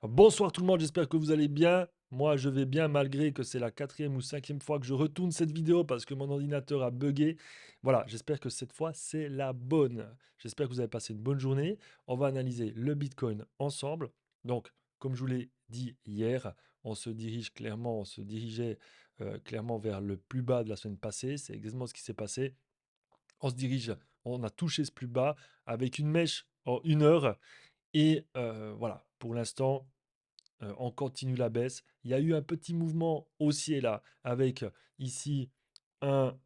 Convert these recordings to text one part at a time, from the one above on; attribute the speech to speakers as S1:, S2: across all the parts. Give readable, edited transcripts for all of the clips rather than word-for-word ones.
S1: Bonsoir tout le monde, j'espère que vous allez bien. Moi, je vais bien malgré que c'est la quatrième ou cinquième fois que je retourne cette vidéo parce que mon ordinateur a bugué. Voilà, j'espère que cette fois, c'est la bonne. J'espère que vous avez passé une bonne journée. On va analyser le Bitcoin ensemble. Donc, comme je vous l'ai dit hier, on se dirigeait clairement vers le plus bas de la semaine passée. C'est exactement ce qui s'est passé. On se dirige, on a touché ce plus bas avec une mèche en 1 heure. Et voilà, pour l'instant, on continue la baisse. Il y a eu un petit mouvement haussier là, avec ici un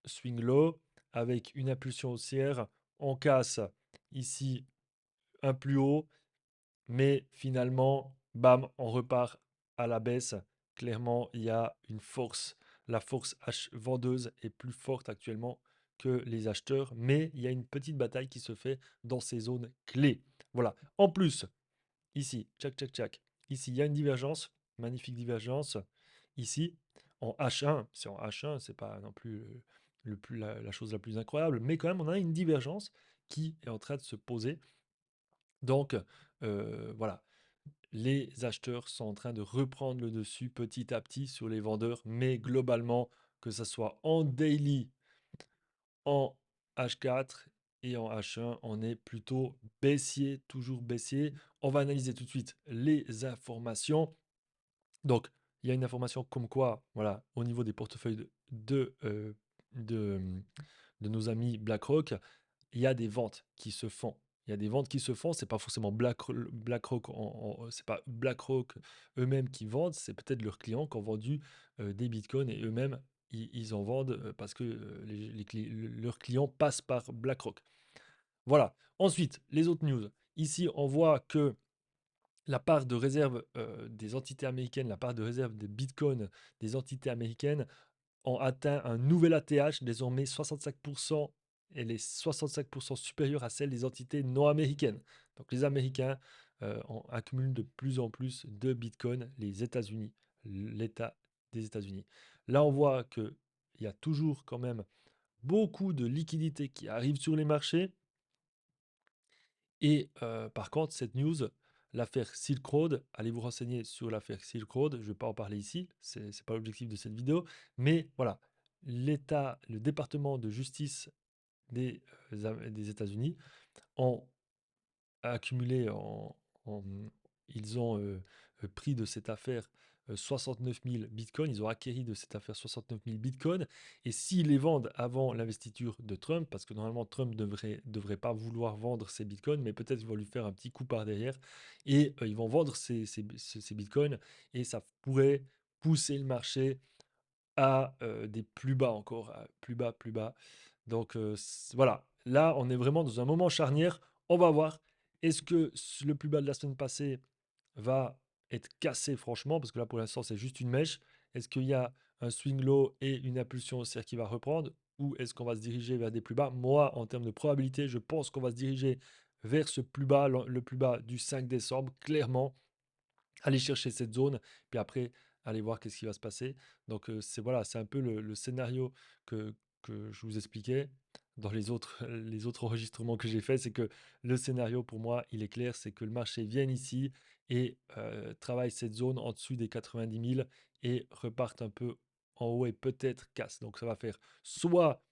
S1: swing low, avec une impulsion haussière. On casse ici un plus haut, mais finalement, bam, on repart à la baisse. Clairement, il y a une force. La force vendeuse est plus forte actuellement que les acheteurs, mais il y a une petite bataille qui se fait dans ces zones clés. Voilà. En plus, ici, tchac, tchac, tchac. Ici, il y a une divergence, magnifique divergence. Ici, en H1, c'est en H1, c'est pas non plus la chose la plus incroyable, mais quand même, on a une divergence qui est en train de se poser. Donc, voilà, les acheteurs sont en train de reprendre le dessus petit à petit sur les vendeurs, mais globalement, que ce soit en daily, en H4 et en H1, on est plutôt baissier, toujours baissier. On va analyser tout de suite les informations. Donc, il y a une information comme quoi, voilà, au niveau des portefeuilles de, de nos amis BlackRock, il y a des ventes qui se font. Il y a des ventes qui se font, c'est pas forcément BlackRock, c'est pas BlackRock eux-mêmes qui vendent, c'est peut-être leurs clients qui ont vendu des bitcoins et eux-mêmes ils en vendent parce que leurs clients passent par BlackRock. Voilà. Ensuite, les autres news. Ici, on voit que la part de réserve des entités américaines, la part de réserve des bitcoins des entités américaines ont atteint un nouvel ATH, désormais 65%, et les 65% supérieurs à celle des entités non américaines. Donc les Américains accumulent de plus en plus de bitcoins, les États-Unis, l'État des États-Unis. Là, on voit qu'il y a toujours quand même beaucoup de liquidités qui arrivent sur les marchés. Et par contre, cette news, l'affaire Silk Road, allez vous renseigner sur l'affaire Silk Road. Je ne vais pas en parler ici, c'est pas l'objectif de cette vidéo. Mais voilà, l'État, le département de justice des États-Unis ont accumulé en- ils ont pris de cette affaire 69 000 bitcoins, ils ont acquéri de cette affaire 69 000 bitcoins, et s'ils les vendent avant l'investiture de Trump, parce que normalement Trump devrait pas vouloir vendre ses bitcoins, mais peut-être qu'ils vont lui faire un petit coup par derrière, et ils vont vendre ces bitcoins, et ça pourrait pousser le marché à des plus bas encore, à plus bas, plus bas. Donc voilà, là on est vraiment dans un moment charnière. On va voir, est-ce que le plus bas de la semaine passée va être cassé franchement, parce que là pour l'instant c'est juste une mèche. Est-ce qu'il y a un swing low et une impulsion haussière qui va reprendre, ou est-ce qu'on va se diriger vers des plus bas? Moi, en termes de probabilité, je pense qu'on va se diriger vers ce plus bas, le plus bas du 5 décembre, clairement aller chercher cette zone, puis après, aller voir qu'est-ce qui va se passer. Donc, c'est voilà, c'est un peu le scénario que je vous expliquais dans les autres enregistrements que j'ai faits. C'est que le scénario, pour moi, il est clair, c'est que le marché vienne ici et travaille cette zone en dessus des 90 000 et reparte un peu en haut et peut-être casse. Donc, ça va faire soit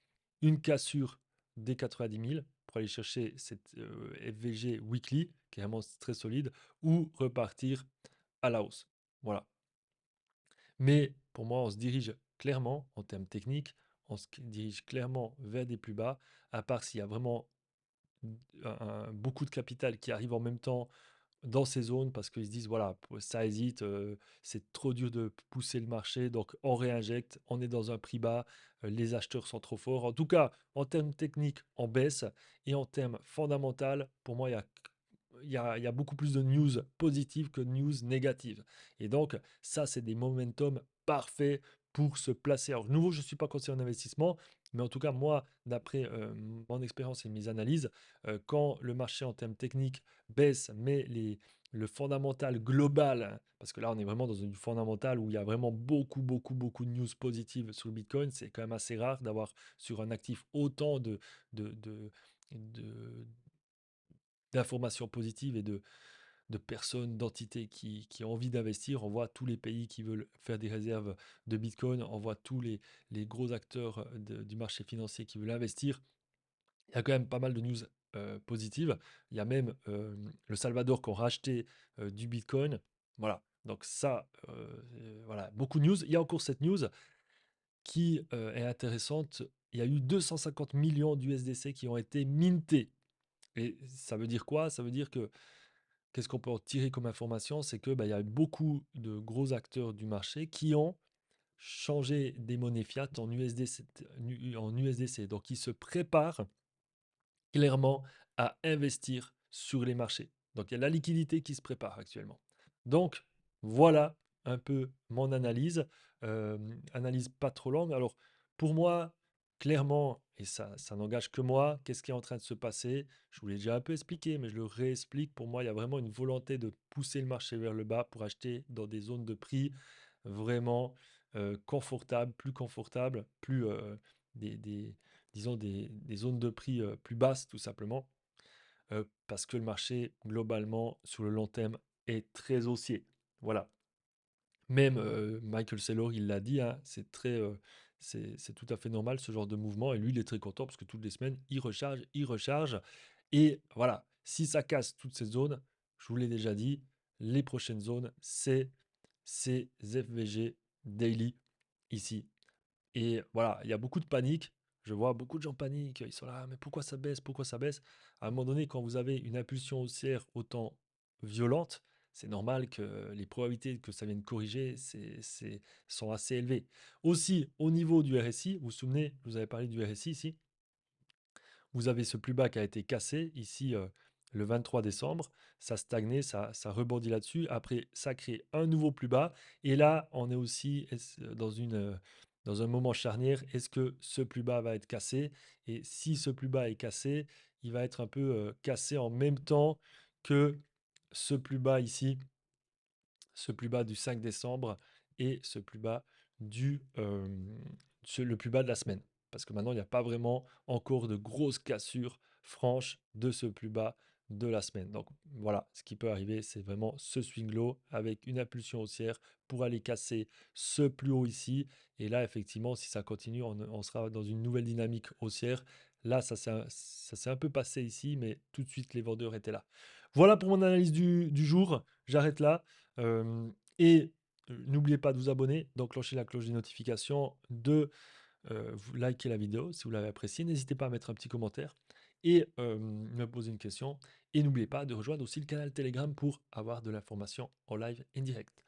S1: une cassure des 90 000 pour aller chercher cette FVG weekly, qui est vraiment très solide, ou repartir à la hausse. Voilà. Mais pour moi, on se dirige clairement, en termes techniques, on se dirige clairement vers des plus bas, à part s'il y a vraiment beaucoup de capital qui arrive en même temps dans ces zones parce qu'ils se disent, voilà, ça hésite, c'est trop dur de pousser le marché, donc on réinjecte, on est dans un prix bas, les acheteurs sont trop forts. En tout cas, en termes techniques, on baisse, et en termes fondamentaux, pour moi, il y a beaucoup plus de news positives que de news négatives. Et donc, ça, c'est des momentum parfaits pour se placer. Alors, de nouveau, je ne suis pas conseiller en investissement, mais en tout cas, moi, d'après mon expérience et mes analyses, quand le marché en termes techniques baisse, mais le fondamental global, hein, parce que là, on est vraiment dans une fondamentale où il y a vraiment beaucoup, beaucoup, beaucoup de news positives sur le Bitcoin. C'est quand même assez rare d'avoir sur un actif autant de, de- d'informations positives et de personnes, d'entités qui ont envie d'investir. On voit tous les pays qui veulent faire des réserves de Bitcoin. On voit tous les gros acteurs du marché financier qui veulent investir. Il y a quand même pas mal de news positives. Il y a même le Salvador qui ont racheté du Bitcoin. Voilà. Donc ça, voilà, beaucoup de news. Il y a encore cette news qui est intéressante. Il y a eu 250 millions d'USDC qui ont été mintés. Et ça veut dire quoi? Ça veut dire que, qu'est-ce qu'on peut en tirer comme information? C'est que bah, il y a beaucoup de gros acteurs du marché qui ont changé des monnaies fiat en USDC, en USDC. Donc ils se préparent clairement à investir sur les marchés. Donc il y a la liquidité qui se prépare actuellement. Donc voilà un peu mon analyse. Analyse pas trop longue. Alors pour moi, clairement, et ça n'engage que moi, qu'est-ce qui est en train de se passer? Je vous l'ai déjà un peu expliqué, mais je le réexplique. Pour moi, il y a vraiment une volonté de pousser le marché vers le bas pour acheter dans des zones de prix vraiment confortables, plus des, disons des zones de prix plus basses tout simplement, parce que le marché globalement sur le long terme est très haussier. Voilà. Même Michael Saylor, il l'a dit, hein, c'est tout à fait normal ce genre de mouvement et lui il est très content parce que toutes les semaines il recharge et voilà, si ça casse toutes ces zones, je vous l'ai déjà dit, les prochaines zones c'est ces FVG daily ici. Et voilà, il y a beaucoup de panique. Je vois beaucoup de gens paniquent. Ils sont là, mais pourquoi ça baisse? Pourquoi ça baisse? À un moment donné, quand vous avez une impulsion haussière autant violente, c'est normal que les probabilités que ça vienne corriger sont assez élevées. Aussi, au niveau du RSI, vous vous souvenez, je vous avais parlé du RSI ici. Vous avez ce plus bas qui a été cassé ici le 23 décembre. Ça stagnait, ça rebondit là-dessus. Après, ça crée un nouveau plus bas. Et là, on est aussi dans un moment charnière. Est-ce que ce plus bas va être cassé? Et si ce plus bas est cassé, il va être un peu cassé en même temps que ce plus bas ici, ce plus bas du 5 décembre et ce plus bas le plus bas de la semaine. Parce que maintenant, il n'y a pas vraiment encore de grosses cassures franches de ce plus bas de la semaine. Donc voilà, ce qui peut arriver, c'est vraiment ce swing low avec une impulsion haussière pour aller casser ce plus haut ici. Et là, effectivement, si ça continue, on sera dans une nouvelle dynamique haussière. Là, ça s'est un peu passé ici, mais tout de suite, les vendeurs étaient là. Voilà pour mon analyse du jour. J'arrête là. Et n'oubliez pas de vous abonner, d'enclencher la cloche des notifications, de vous liker la vidéo si vous l'avez appréciée. N'hésitez pas à mettre un petit commentaire et me poser une question. Et n'oubliez pas de rejoindre aussi le canal Telegram pour avoir de l'information en live et direct.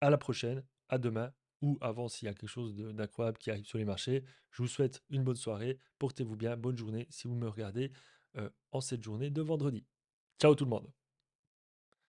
S1: À la prochaine, à demain ou avant s'il y a quelque chose d'incroyable qui arrive sur les marchés. Je vous souhaite une bonne soirée. Portez-vous bien, bonne journée si vous me regardez en cette journée de vendredi. Ciao tout le monde.